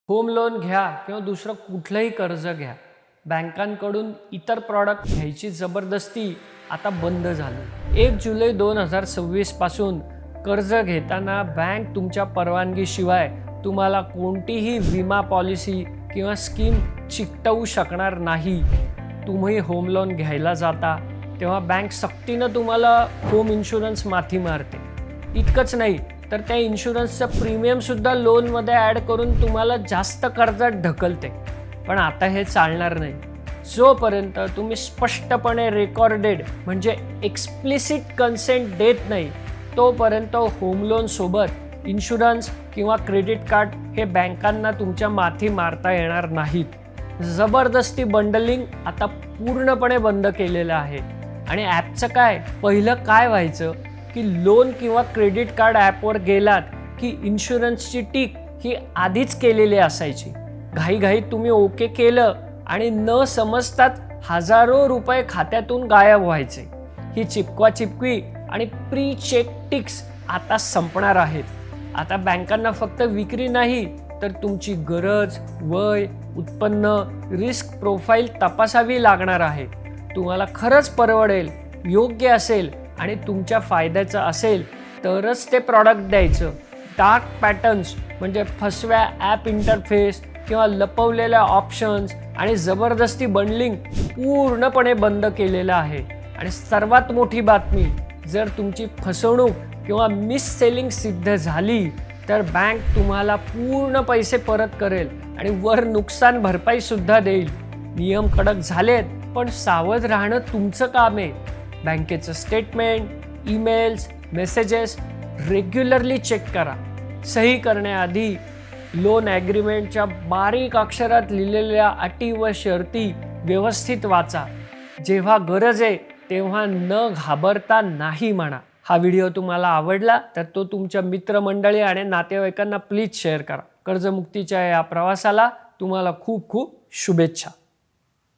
Home loan घ्या किंवा दुसरं कुठलंही कर्ज घ्या, बँकांकडून इतर प्रॉडक्ट घ्यायची जबरदस्ती आता बंद झाली। 1 जुलै 2026 पासून कर्ज घेताना बँक तुमच्या परवानगीशिवाय तुम्हाला कोणतीही विमा पॉलिसी किंवा स्कीम चिकटवू शकणार नाही। तुम्ही होम लोन घ्यायला जाता तेव्हा बँक सक्तीनं तुम्हाला होम इन्शुरन्स माथी मारते। इतकंच नाही तर त्या इन्शुरन्सचं प्रीमियमसुद्धा लोनमध्ये ॲड करून तुम्हाला जास्त कर्जात ढकलते। पण आता हे चालणार नाही। जोपर्यंत तुम्ही स्पष्टपणे रेकॉर्डेड म्हणजे एक्सप्लिसिट कन्सेंट देत नाही तोपर्यंत होम लोन सोबत इन्शुरन्स किंवा क्रेडिट कार्ड हे बँकांना तुमच्या माथी मारता येणार नाहीत। जबरदस्ती बंडलिंग आता पूर्णपणे बंद केलेलं आहे। आणि ॲपचं काय, पहिलं काय व्हायचं की लोन किंवा क्रेडिट कार्ड ॲपवर गेलात की इन्शुरन्सची टिक ही आधीच केलेली असायची। घाईघाईत तुम्ही ओके केलं आणि न समजताच हजारो रुपये खात्यातून गायब व्हायचे। ही चिपकवा-चिपकी आणि प्री चेक टिक्स आता संपणार आहेत। आता बँकांना फक्त विक्री नाही तर तुमची गरज, वय, उत्पन्न, रिस्क प्रोफाईल तपासावी लागणार आहे। तुम्हाला खरंच परवडेल, योग्य असेल आणि तुमच्या फायद्याचं असेल तरच ते प्रॉडक्ट द्यायचं। डार्क पॅटर्न्स म्हणजे फसव्या ॲप इंटरफेस किंवा लपवलेल्या ऑप्शन्स आणि जबरदस्ती बंडलिंग पूर्णपणे बंद केलेलं आहे। आणि सर्वात मोठी बातमी, जर तुमची फसवणूक किंवा मिस सेलिंग सिद्ध झाली तर बँक तुम्हाला पूर्ण पैसे परत करेल आणि वर नुकसान भरपाई सुद्धा देईल। नियम कडक झालेत पण सावध राहणं तुमचं काम आहे। बँकेचं statement, emails, messages regularly check करा। सही करण्याआधी लोन ॲग्रीमेंटच्या बारीक अक्षरात लिहिलेल्या अटी व शर्ती व्यवस्थित वाचा। जेव्हा गरज आहे तेव्हा न घाबरता नाही म्हणा। हा व्हिडिओ तुम्हाला आवडला तर तो तुमच्या मित्रमंडळी आणि नातेवाईकांना प्लीज शेअर करा। कर्जमुक्तीच्या या प्रवासाला तुम्हाला खूप खूप शुभेच्छा।